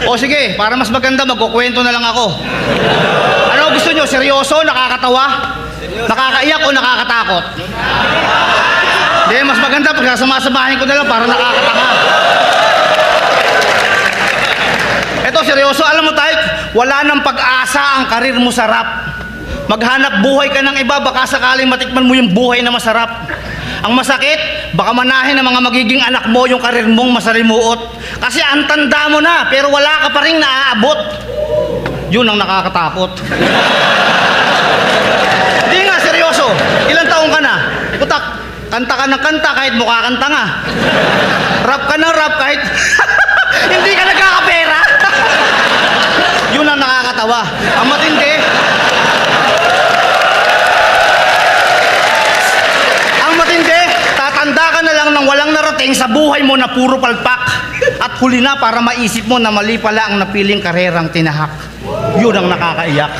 O sige, para mas maganda, magkukwento na lang ako. Ano gusto nyo? Seryoso? Nakakatawa? Nakakaiyak o nakakatakot? Hindi, mas maganda pag sumasamahin ko na lang para nakakatanga. Eto, seryoso, alam mo tayo, wala nang pag-asa ang karir mo sa rap. Maghanap buhay ka ng iba, baka sakaling matikman mo yung buhay na masarap. Ang masakit, baka manahin ng mga magiging anak mo yung karir mong masalimuot. Kasi ang tanda mo na, pero wala ka pa rin naaabot. Yun ang nakakatakot. Hindi nga, seryoso. Ilang taong ka na? Putak, kanta ka ng kanta kahit mukha kang tanga. Rap ka ng rap kahit hindi ka nagkakapera. Yun ang nakakatawa. Ang matindi, tatanda ka na lang nang walang narating sa buhay mo na puro palpak. At huli na para maisip mo na mali pala ang napiling karerang tinahak. Yun ang nakakaiyak.